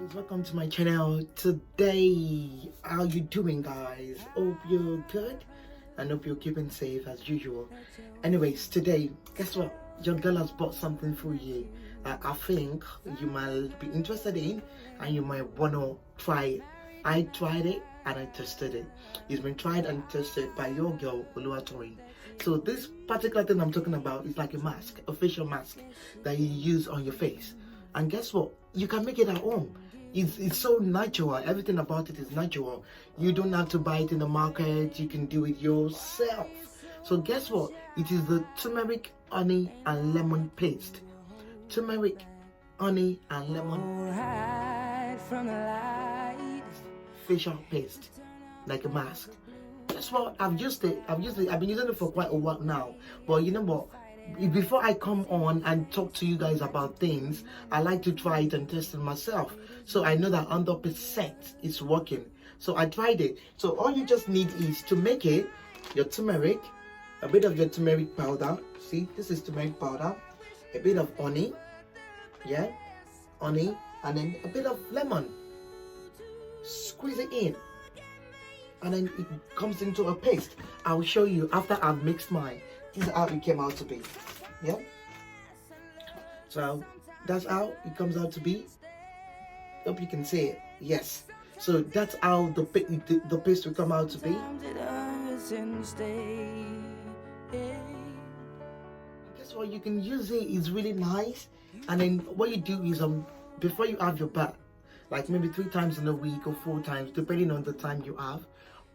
Guys, welcome to my channel. Today, how you doing, guys? Hope you're good and hope you're keeping safe as usual. Anyways, today, guess what? Your girl has bought something for you. I think you might be interested in and you might want to try it. I tried it and I tested it. It's been tried and tested by your girl Oluwatoyin. So this particular thing I'm talking about is like a mask, a facial mask that you use on your face. And guess what? You can make it at home. It's so natural. Everything about it is natural. You don't have to buy it in the market. You can do it yourself. So guess what? It is the turmeric, honey, and lemon paste. Turmeric, honey, and lemon facial paste, like a mask. Guess what? I've used it. I've been using it for quite a while now. But you know what? Before I come on and talk to you guys about things, I like to try it and test it myself. So I know that 100% it's working. So I tried it. So all you just need is to make it your turmeric, a bit of your turmeric powder. See, this is turmeric powder, a bit of honey, yeah, honey, and then a bit of lemon. Squeeze it in, and then it comes into a paste. I'll show you after I've mixed mine. This is how it came out to be. Yeah. So that's how it comes out to be. Hope you can see it. Yes. So that's how the paste will come out to be. Guess what? You can use it. It's really nice. And then what you do is before you have your bath, like maybe 3 times in a week or 4 times, depending on the time you have,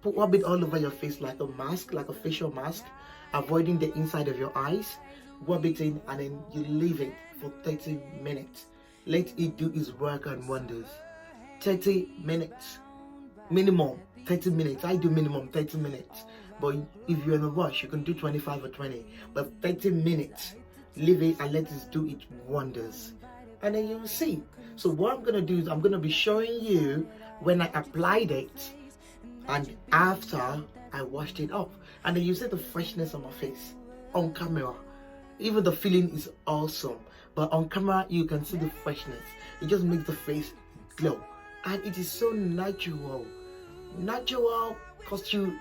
put a bit all over your face like a mask, like a facial mask, avoiding the inside of your eyes. Rub it in and then you leave it for 30 minutes. Let it do its work and wonders. 30 minutes. Minimum 30 minutes. I do minimum 30 minutes. But if you're in a rush, you can do 25 or 20. But 30 minutes. Leave it and let it do its wonders. And then you will see. So what I'm going to do is I'm going to be showing you when I applied it and after I washed it off. And then you see the freshness on my face on camera. Even the feeling is awesome. But on camera, you can see the freshness. It just makes the face glow. And it is so natural. Natural costs you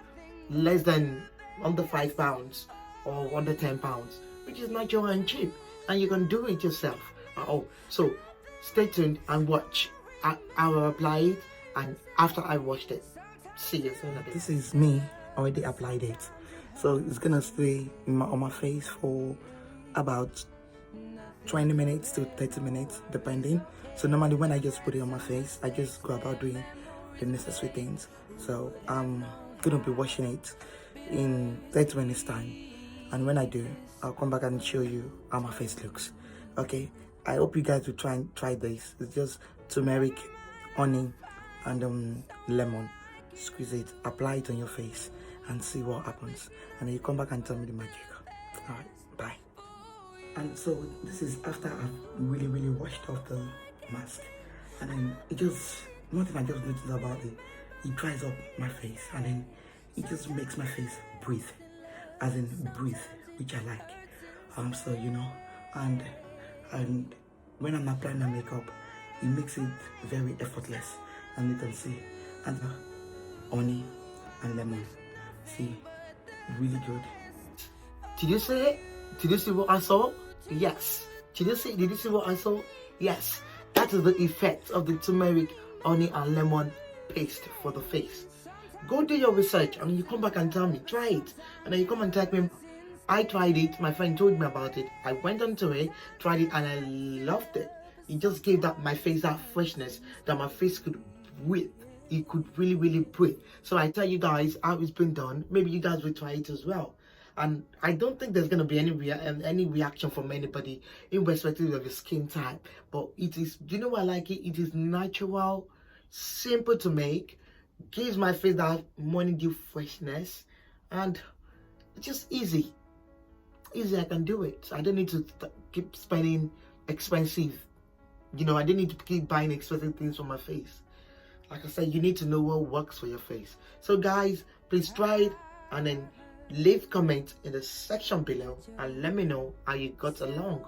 less than under £5 or under £10, which is natural and cheap. And you can do it yourself. So stay tuned and watch. I will apply it and after I washed it. See you soon. This is me already applied it. So it's gonna stay on my face for about 20 minutes to 30 minutes depending. So normally when I just put it on my face, I just go about doing the necessary things. So I'm gonna be washing it in 30 minutes time, and when I do, I'll come back and show you how my face looks. Okay, I hope you guys will try this. It's just turmeric, honey, and lemon. Squeeze it, apply it on your face and see what happens, and then you come back and tell me the magic. All right, bye. And so this is after I've really washed off the mask, and then it just, one thing I just noticed about it, it dries up my face and then it just makes my face breathe, as in breathe, which I like. So you know, and when I'm applying my makeup, it makes it very effortless, and you can see, and honey and lemon, see, really good. Did you see it? Did you see what I saw? Yes. Did you see what I saw? Yes. That is the effect of the turmeric, honey and lemon paste for the face. Go do your research and you come back and tell me, try it, and then you come and tell me, I tried it, my friend told me about it, I went onto it, tried it, and I loved it. It just gave my face that freshness that my face could breathe. It could really breathe. So I tell you guys how it's been done. Maybe you guys will try it as well. And I don't think there's going to be any reaction from anybody in respect of your skin type. But it is, do you know what I like it? It is natural, simple to make, gives my face that morning dew freshness, and it's just easy. I can do it. I don't need to keep spending expensive. You know, I don't need to keep buying expensive things for my face. Like I said, you need to know what works for your face. So guys, please try it and then leave comments in the section below and let me know how you got along.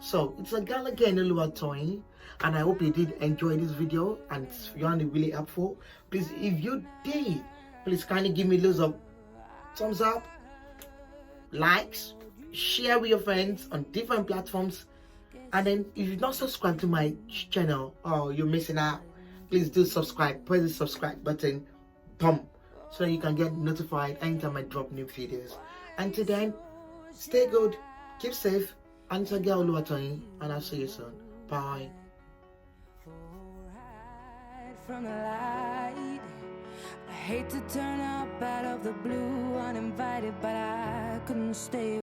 So it's a girl again, Oluwatoyin, and I hope you did enjoy this video and you found it really helpful. Please, if you did, please kindly give me loads of thumbs up, likes, share with your friends on different platforms, and then if you've not subscribed to my channel, oh, you're missing out. Please do subscribe. Press the subscribe button, boom, so you can get notified anytime I drop new videos. Until then, stay good, keep safe, and it's a girl Oluwatoyin, and I'll see you soon. Bye. From the light, I hate to turn up out of the blue uninvited, but I couldn't stay.